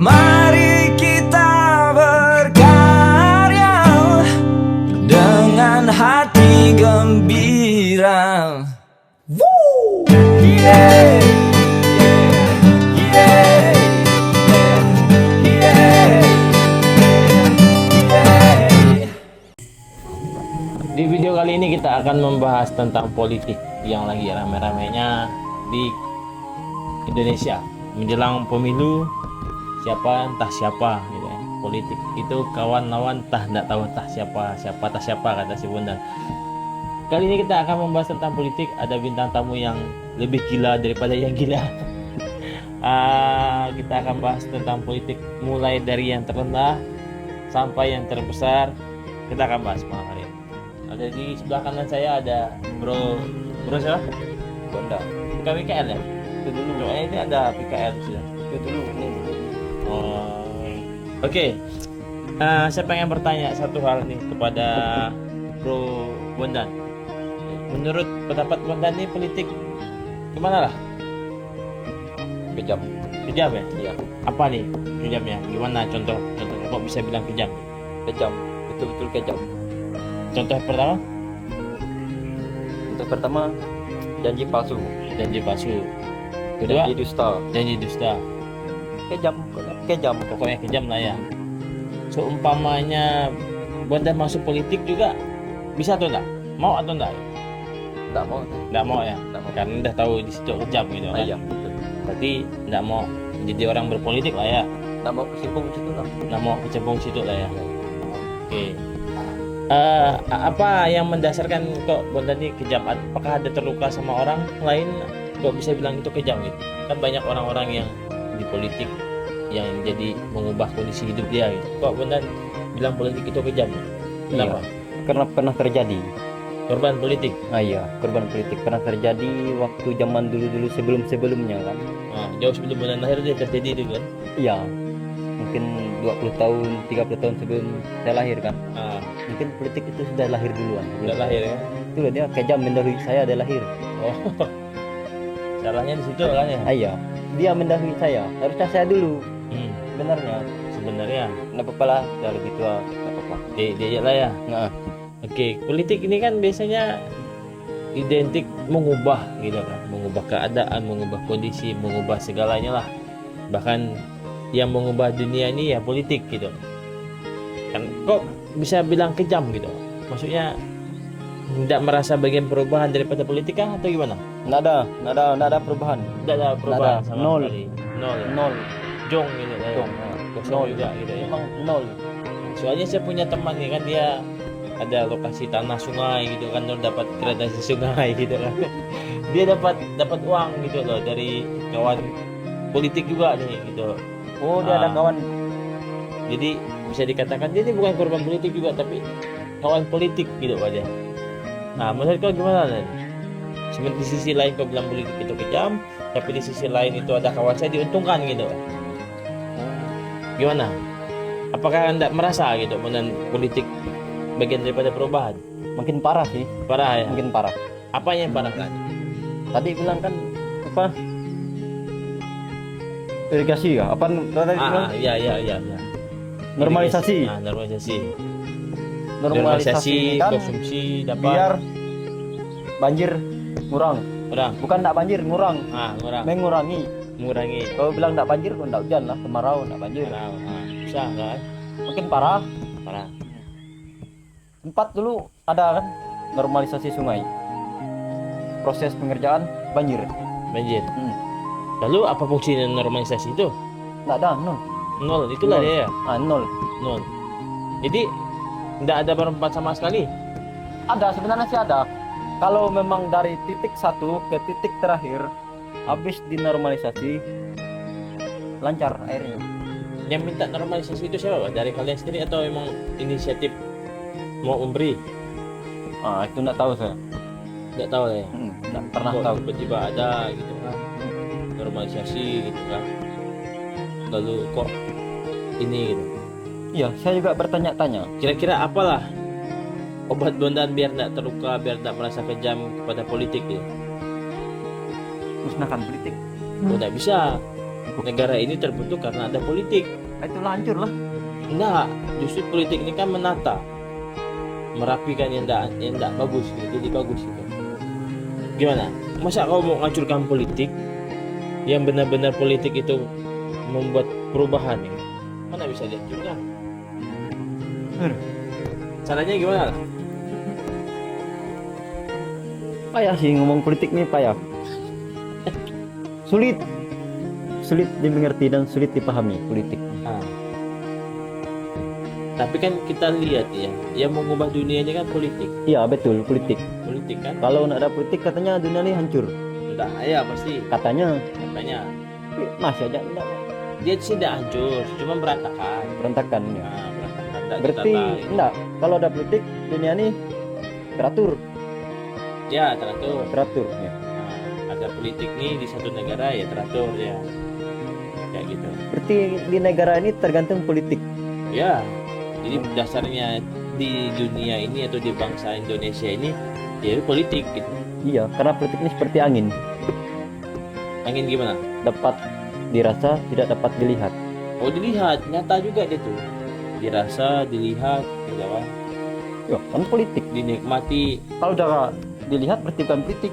Mari kita berkarya dengan hati gembira. Woo! Yeah! Yeah! Yeah! Yeah! Di video kali ini kita akan membahas tentang politik yang lagi rame-ramenya di Indonesia menjelang pemilu. Entah siapa gitu ya. Politik itu kawan lawan entah tidak tahu entah siapa kata si Bondan. Kali ini kita akan membahas tentang politik. Ada bintang tamu yang lebih gila daripada yang gila. Kita akan bahas tentang politik mulai dari yang terendah sampai yang terbesar. Kita akan bahas malam hari ini. Ada di sebelah kanan saya ada bro siapa? Bondan. Bukan PKL ya? Itu dulu. Soalnya ini ada PKL sudah. Itu dulu nih. Oke. Saya pengen bertanya satu hal nih kepada Bro Bondan. Menurut pendapat Bondan nih politik gimana lah? Kejam. Kejam ya? Iya. Apa nih kejamnya? Gimana contohnya kok bisa bilang kejam? Kejam. Betul-betul kejam. Contoh pertama? Untuk pertama, janji palsu. Janji palsu. Kedua? Janji dusta. Janji dusta. Kejam. Pokoknya kejam lah ya. Seumpamanya Bondan masuk politik juga bisa atau enggak? Mau atau enggak? Enggak mau. Enggak mau ya? Enggak mau. Karena udah tahu di situ kejam gitu kan. Iya, betul. Berarti enggak mau jadi orang berpolitik lah ya. Enggak mau kesimpung situ lah. Enggak mau kecebong situ lah ya. Oke. Apa yang mendasarkan kok Bondan ini kejam? Apakah ada terluka sama orang lain kok bisa bilang itu kejam gitu? Kan banyak orang-orang yang di politik yang jadi mengubah kondisi hidup dia gitu. Kok Bondan bilang politik itu kejam? Kenapa? Iya. Karena pernah terjadi. Korban politik. Iya, korban politik pernah terjadi waktu zaman dulu-dulu sebelum-sebelumnya kan. Jauh sebelum Bondan lahir dia terjadi itu kan? Iya. Mungkin 20 tahun, 30 tahun sebelum saya lahir kan. Mungkin politik itu sudah lahir duluan. Udah lahir ya? Itu dia kejam mendahului saya ada lahir. Oh. Salahnya di situ kan ya? Iya. Dia mendahului saya. Harusnya saya dulu. Sebenarnya. Sebenarnya Nggak apa-apa lah, udah lebih tua, nggak apa-apa. diajak lah ya. Nah, Oke, politik ini kan biasanya identik mengubah gitu kan, mengubah keadaan, mengubah kondisi, mengubah segalanya lah. Bahkan yang mengubah dunia ini ya politik gitu. Kan kok bisa bilang kejam gitu? Maksudnya tidak merasa bagian perubahan daripada politik kah atau gimana? nggak ada perubahan. Tidak ada perubahan Nada, sama nol. sekali. Nol ya? Nol. Jong gitu ya. Jong. Kosong juga gitu ya. Emang nol. Soalnya saya punya teman nih kan dia ada lokasi tanah sungai gitu kan, dia dapat gradasi sungai gitu kan. Dia dapat uang gitu loh dari kawan politik juga nih gitu. Oh, dia ada kawan. Jadi bisa dikatakan dia ini bukan korban politik juga tapi kawan politik gitu Pak dia. Nah, menurut kau gimana nih? Sebenarnya di sisi lain kau bilang politik itu kejam, tapi di sisi lain itu ada kawan saya diuntungkan gitu. Gimana? Apakah Anda merasa gitu dengan politik bagian daripada perubahan? Makin parah sih. Parah ya? Makin parah. Apa yang parah kan? Tadi bilang kan apa? Irigasi ya? Apa tadi bilang? Iya. Normalisasi. Normalisasi kan konsumsi dapat biar banjir ngurang. Bukan enggak banjir, ngurang. Mengurangi. Kalau bilang enggak banjir, kalau enggak hujan lah, kemarau, enggak banjir. Bisa kan? Makin parah. Parah. Tempat dulu ada kan normalisasi sungai. Proses pengerjaan banjir. Lalu apa fungsi normalisasi itu? Enggak ada, nol. Nol, itulah Nol. dia ya. Nol. Nol. Jadi tidak ada bermanfaat sama sekali. Ada, sebenarnya sih ada. Kalau memang dari titik satu ke titik terakhir habis dinormalisasi lancar airnya. Yang minta normalisasi itu siapa, Pak? Dari kalian sendiri atau memang inisiatif mau memberi? Itu enggak tahu saya. Nggak tahu ya. Enggak pernah Kok tahu. tiba-tiba ada gitu kan, normalisasi gitu kan. Lalu kok ini gitu. Iya, saya juga bertanya-tanya. Kira-kira apalah obat Bondan biar tidak terluka, biar tidak merasa kejam kepada politik gitu? Musnahkan politik. Oh, tidak bisa. negara ini terbentuk karena ada politik. Itu hancur lah. Enggak, justru politik ini kan menata, merapikan yang enggak bagus, jadi bagus gitu. Gimana? Masa kau mau ngancurkan politik yang benar-benar politik itu membuat perubahan ini? Mana bisa dihancurkan? Caranya gimana? Payah sih ngomong politik nih, payah. Sulit dimengerti dan sulit dipahami politik. Nah, tapi kan kita lihat ya, yang mengubah dunia ini kan politik. Iya betul, politik. Politik kan? Kalau nggak ada politik katanya dunia ini hancur. Udah, ya pasti. Katanya. Tapi Masih aja enggak dia tidak hancur, cuma berantakan. berantakan ya. Nah, berantakan. Nggak Berarti ditata. enggak, kalau ada politik dunia ini teratur, Ya teratur. teratur ya. Nah, ada politik nih di satu negara ya teratur ya. Kayak gitu. Berarti di negara ini tergantung politik. Ya. Jadi dasarnya di dunia ini atau di bangsa Indonesia ini ya politik gitu. Iya, karena politik ini seperti angin, Angin gimana? dapat dirasa, tidak dapat dilihat. Oh dilihat, nyata juga dia tuh. Dirasa, dilihat, gitu kan. Ya, kan politik. Dinikmati. Kalau udah dilihat berarti bukan politik.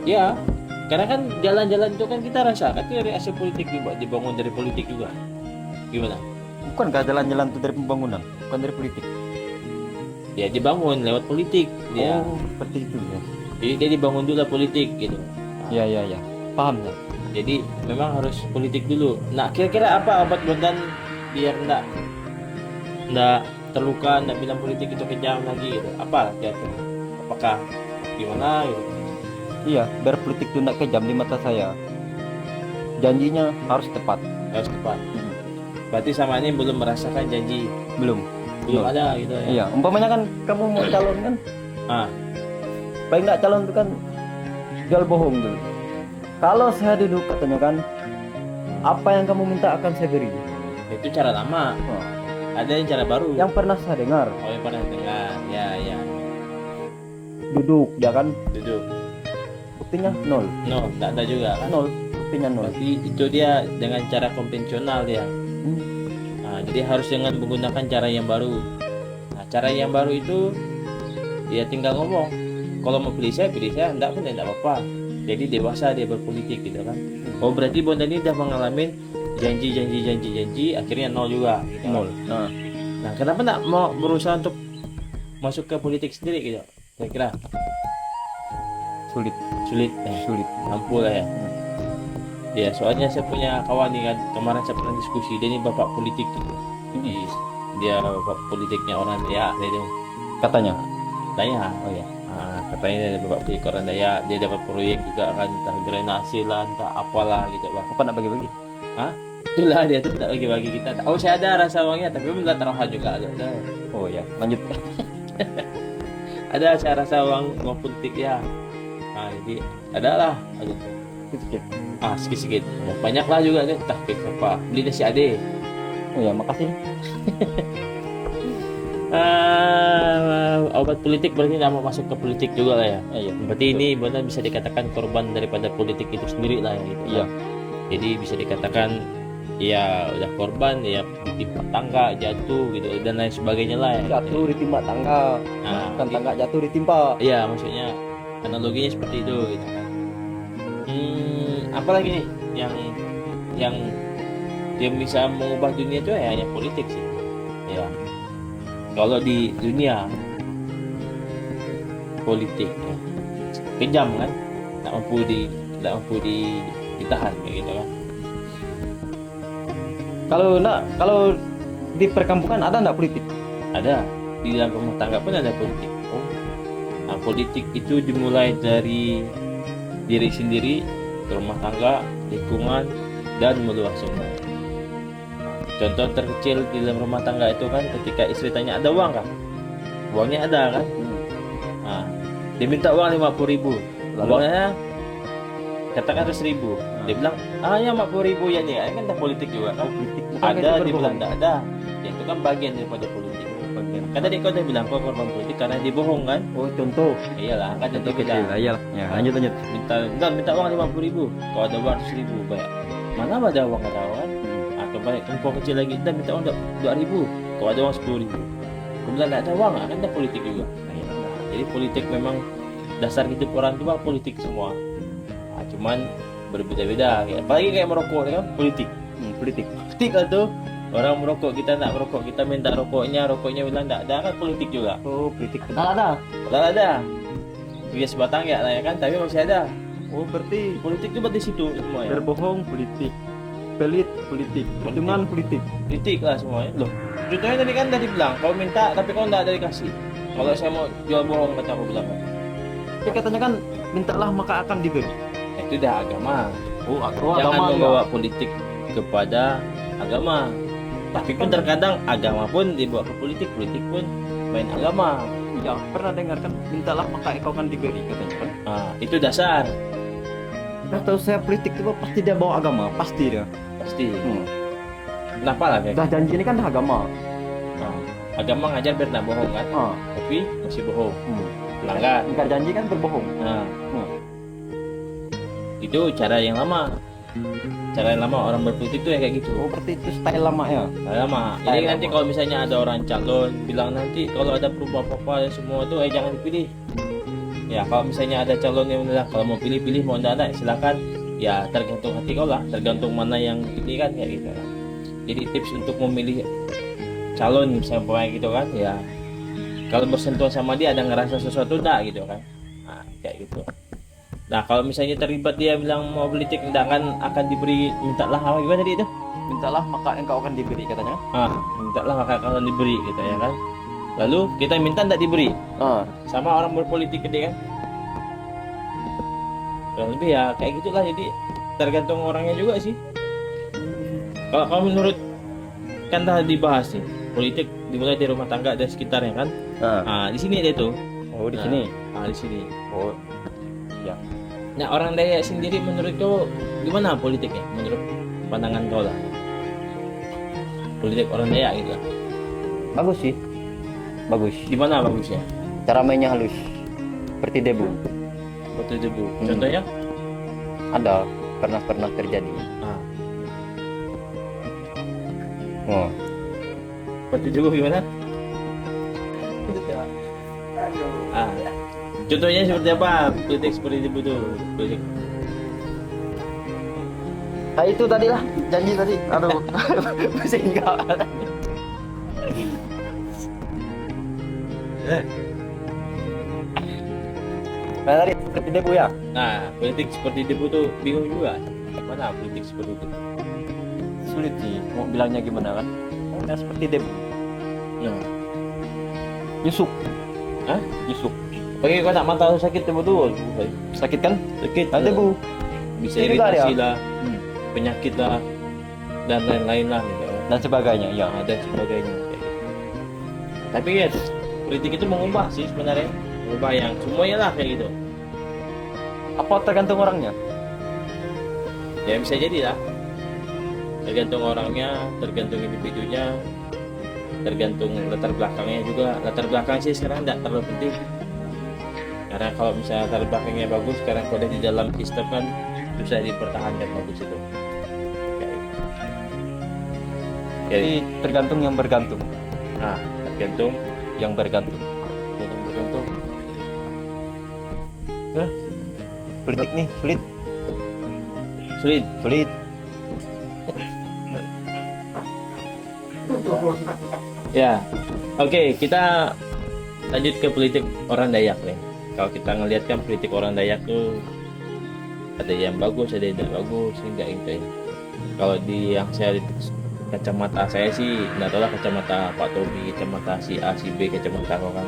Ya, karena kan jalan-jalan itu kan kita rasakan itu dari hasil politik juga, dibangun dari politik juga. Gimana? Bukan nggak jalan-jalan itu dari pembangunan, bukan dari politik. Ya dibangun lewat politik dia. Oh, seperti itu ya. Jadi dia dibangun dulu lah politik gitu. Iya, iya, iya. Paham ya? Jadi memang harus politik dulu. Nah, kira-kira apa obat Bondan biar enggak terluka, enggak bilang politik itu kejam lagi gitu. Apa kira-kira? Apakah gimana gitu? Iya, biar politik itu nggak kejam di mata saya. Janjinya harus tepat. Harus tepat. Berarti sama ini belum merasakan janji, Belum. belum ada gitu ya. Iya, umpamanya kan kamu mau calon kan, Ah, paling nggak calon itu kan jual bohong dulu. Kalau saya duduk katanya kan, apa yang kamu minta akan saya beri. itu cara lama. Wah, Ada yang cara baru. yang pernah saya dengar, Oh, yang pernah dengar. Ya, ya. duduk dia kan, Duduk. buktinya nol, No, enggak ada juga kan. nol, buktinya nol. Berarti itu dia dengan cara konvensional dia. Hmm. Nah, jadi harus dengan menggunakan cara yang baru. Nah, cara yang baru itu dia tinggal ngomong. Kalau mau pilih saya, enggak pun enggak apa-apa. Jadi dewasa dia berpolitik gitu kan. Oh, berarti Bondan ini udah mengalami janji, akhirnya nol juga. Gitu kan. Nol. Nah, Nah, kenapa enggak mau berusaha untuk masuk ke politik sendiri gitu? Kira-kira sulit, sulit, sulit. mampu lah ya. Ya, soalnya saya punya kawan nih kan, kemarin saya pernah diskusi, dia ini bapak politik gitu. Jadi dia bapak politiknya orang Dayak, dia itu Katanya. tanya. Oh ya. Nah, katanya dia bapak politik orang Dayak, dia dapat proyek juga kan, entah drainase lah, entah apalah gitu bang. Apa nak bagi-bagi? Itulah dia tuh tak bagi-bagi kita. Oh, saya ada rasa uangnya, tapi belum taruhan juga ada. Oh ya, lanjut. Ada saya rasa uang politik ya. Nah, jadi adalah ada. Sedikit. Sikit-sikit. Banyak lah juga deh, entah kayak apa. Beli nasi ade. Oh ya, makasih. Obat politik berarti nggak mau masuk ke politik juga lah ya. Iya. Berarti ini benar bisa dikatakan korban daripada politik itu sendiri lah ya, gitu. Iya. Jadi bisa dikatakan ya udah korban ya, ditimpa tangga jatuh gitu dan lain sebagainya lah ya. Jatuh ditimpa tangga. Nah, Kan tangga jatuh ditimpa. iya maksudnya analoginya seperti itu gitu kan. Apalagi nih yang bisa mengubah dunia itu ya hanya politik sih. Ya. Kalau di dunia politik ya, kejam kan, tak mampu ditahan kayak gitu kan. Kalau di perkampungan ada nggak politik? Ada di dalam rumah tangga pun ada politik. Oh. Nah, politik itu dimulai dari diri sendiri, rumah tangga, lingkungan, dan meluas semua. Contoh terkecil di dalam rumah tangga itu kan ketika istri tanya ada uang kan, uangnya ada kan. Nah, dia minta uang 50.000, uangnya katakan 100.000. Dia bilang ya 50.000 ya nih, kan ada politik juga kan. Politik Ada dia bilang tidak ada, ya, itu kan bagian daripada politik. bagian. Kan tadi kau udah bilang kau korban politik karena dia bohong kan. Oh, contoh. Iyalah kan Contoh nanti kecil. kita Iyalah. Ya, lanjut. minta uang 50.000, kalau ada uang 100.000 bayar mana ada uang kata kan? Atau banyak info kecil lagi, kita minta uang 2.000, kau ada uang 10.000. Kau bilang tak ada uang, kan ada politik juga. Nah, jadi politik memang dasar hidup orang tua politik semua. Nah, cuman berbeda-beda. Apalagi kayak merokok kan politik. Politik atau orang merokok, kita nak merokok, kita minta rokoknya bilang tak ada, kan politik juga. Oh, politik kenal ada. Tak ada. Dia sebatang ya, kan, tapi masih ada. Oh, berarti Politik itu berarti situ semua ya. berbohong politik, pelit politik, dengan politik. Politik lah semuanya. Loh, contohnya tadi kan tadi bilang, kau minta tapi kau enggak ada dikasih. Kalau saya mau jual bohong kata aku bilang. Tapi katanya kan mintalah maka akan diberi. Itu dah agama. Oh, Jangan agama membawa politik kepada agama. Tapi pun terkadang agama pun dibawa ke politik, politik pun main agama. ya. Pernah dengar kan mintalah maka kau akan diberi katanya kan. Nah, itu dasar Atau saya politik itu pasti dia bawa agama, pasti dia. pasti. Kenapa lah kayak? Dah janji ini kan dah agama. Nah, agama ngajar biar tak bohong kan, Ah, tapi masih bohong, pelanggar. ingkar janji kan berbohong. Nah, itu cara yang lama. Cara yang lama orang berpolitik tuh ya kayak gitu. Oh, berarti itu style lama ya. Lama. Style Jadi nanti lama. kalau misalnya ada orang calon bilang nanti kalau ada perubahan apa semua tuh jangan dipilih. Ya kalau misalnya ada calon yang bilang kalau mau pilih mau enggak silakan. Ya tergantung hati kau lah, tergantung mana yang pilih kan kayak gitu. Jadi tips untuk memilih calon misalnya gitu kan ya. Kalau bersentuhan sama dia ada ngerasa sesuatu enggak gitu kan. Nah, kayak gitu. Nah kalau misalnya terlibat dia bilang mau politik enggak akan diberi, mintalah apa gimana tadi itu? Mintalah maka engkau akan diberi katanya. Mintalah maka akan diberi gitu ya kan. Lalu kita minta enggak diberi. Sama orang berpolitik gede kan. Kurang lebih ya kayak gitulah, jadi tergantung orangnya juga sih. Kalau menurut kan dah dibahas nih, politik dimulai dari rumah tangga dan sekitarnya kan. Di sini dia tuh. Oh, di Nah, sini. di sini. Oh, ya. Nah orang Dayak sendiri menurut kau gimana politiknya? Menurut pandangan kau lah. Politik orang Dayak gitu. Bagus sih. Bagus. Gimana bagusnya? Cara mainnya halus. Seperti debu. Waktu itu Bu. Contohnya? Ada pernah terjadi. Ah, Oh. waktu itu gimana? Contohnya seperti apa? Politik seperti itu tuh. Politik. Itu tadi lah janji tadi. Aduh. Masih enggak. Nah, tadi seperti debu ya. Nah, politik seperti itu tuh bingung juga. Mana politik seperti itu? Sulit sih mau bilangnya gimana kan. Nah, seperti debu. Ya. Nyusuk. Hah? Nyusuk. Bagi kau tak mata sakit tuh betul. Sakit kan? Sakit. Nah, debu. Bisa Ini juga iritasi dia. lah, penyakit lah, dan lain-lain lah gitu. Dan sebagainya. Ya. Dan sebagainya. Kayak gitu. Tapi ya politik itu mengubah sih sebenarnya. Mengubah yang semuanya lah kayak gitu. Apa tergantung orangnya? Ya bisa jadi lah. Tergantung orangnya, tergantung individunya, tergantung latar belakangnya juga. Latar belakang sih sekarang tidak terlalu penting. Karena kalau misalnya latar belakangnya bagus, sekarang kalau di dalam sistem kan susah dipertahankan bagus itu. Jadi tergantung yang bergantung. Nah, tergantung Yang bergantung. bergantung. Politik nih sulit. Sulit. Ya, oke, kita lanjut ke politik orang Dayak nih. Kalau kita ngelihat kan politik orang Dayak tuh ada yang bagus, ada yang tidak bagus, enggak gitu ya. Kalau di yang saya kacamata saya sih, nggak tahu lah kacamata Pak Tobi, kacamata si A, si B, kacamata aku kan.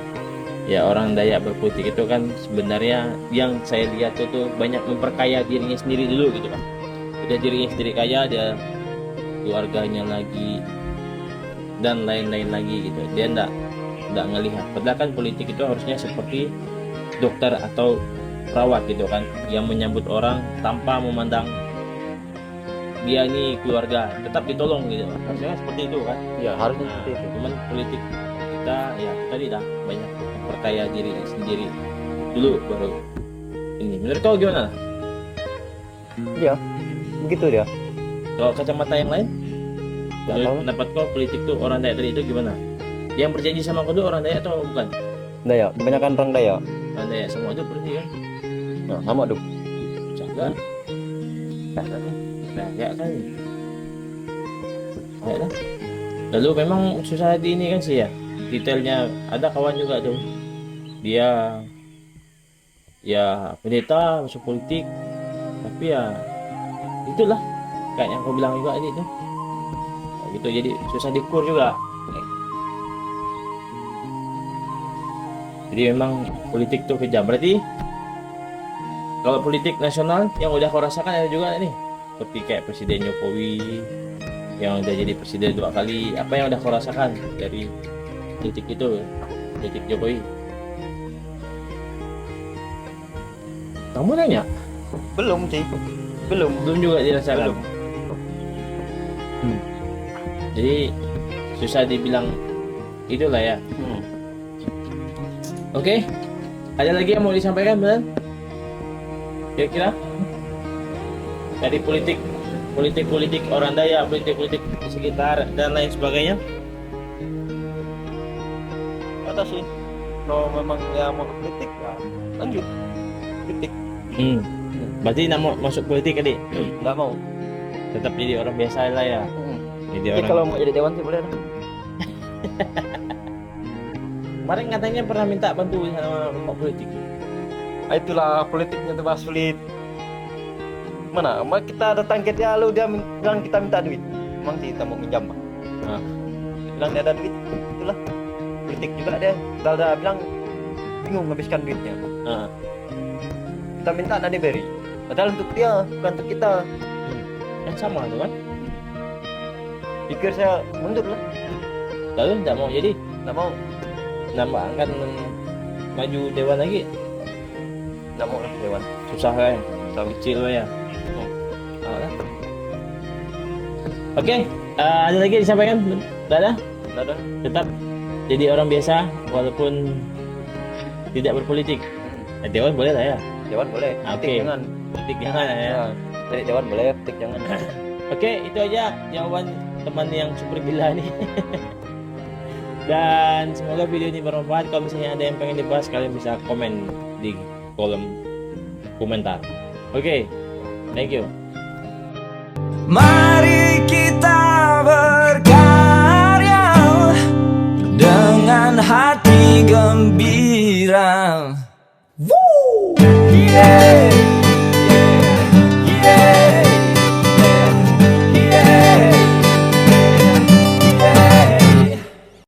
Ya orang Dayak berpolitik itu kan sebenarnya yang saya lihat itu banyak memperkaya dirinya sendiri dulu gitu kan. Udah dirinya sendiri kaya, dia keluarganya lagi dan lain-lain lagi gitu. Dia enggak ngelihat. Padahal kan politik itu harusnya seperti dokter atau perawat gitu kan, yang menyambut orang tanpa memandang dia ini keluarga, tetap ditolong gitu. Harusnya kan seperti itu kan. Ya harusnya Nah, seperti itu. cuman politik kita ya tadi dah banyak percaya diri sendiri dulu baru ini. Menurut kau gimana? Ya begitu dia. Kalau kacamata yang lain, Nggak menurut tahu. pendapat kau politik tuh orang Dayak tadi itu gimana? Yang berjanji sama kau tuh orang Dayak atau bukan? Dayak, kebanyakan orang Dayak. Orang Dayak semua itu berarti kan? Nah, sama tuh. Jaga. Dayak kan? Dayak lah. Lalu memang society ini kan sih ya, detailnya ada kawan juga tuh. Dia ya pendeta masuk politik, tapi ya itulah kayak yang kau bilang juga tadi tuh. Kayak gitu jadi susah dikur juga. Jadi memang politik tuh kejam. Berarti kalau politik nasional yang udah kau rasakan ada juga nih, seperti kayak Presiden Jokowi yang udah jadi presiden 2 kali. Apa yang udah kau rasakan dari politik itu, politik Jokowi? Kamu nanya? Belum sih. Belum. Belum juga dirasakan. Belum. Jadi susah dibilang itulah ya. Oke, ada lagi yang mau disampaikan, Belan? Kira-kira dari politik orang Dayak, politik di sekitar dan lain sebagainya. Ada sih. Kalau memang ya mau politik ya lanjut. Politik. Berarti nak mau masuk politik adik, Nggak mau. tetap jadi orang biasa lah ya. Jadi Jadi orang. kalau mau jadi dewan sih boleh lah. Kemarin katanya pernah minta bantu sama Pak politik. Ah, itulah politiknya tuh Mas, sulit. Mana? Kita datang ke dia lalu dia bilang kita minta duit. Memang kita mau minjam, Pak. Nah. Dia bilang dia ada duit. Itulah. Politik juga dia. Udah bilang bingung habiskan duitnya. Nah, Kita minta dan diberi. Padahal untuk dia, bukan untuk kita. kan sama tuh kan. Pikir saya mundur lah. Lalu tidak mau jadi Nggak mau. nambah angkat maju dewan lagi, Nggak mau lah dewan. susah kan. Tahu. Kecil lah ya. Oke, ada lagi disampaikan? Tidak ada? Nggak ada. Tetap jadi orang biasa walaupun tidak berpolitik. Dewan boleh lah ya. Dewan boleh. Oke. Politik jangan. Politik jangan ya. Ya. Jadi dewan boleh, politik jangan. Oke, itu aja jawaban teman yang super gila nih. Dan semoga video ini bermanfaat. Kalau misalnya ada yang pengen dibahas, kalian bisa komen di kolom komentar. Oke, thank you. My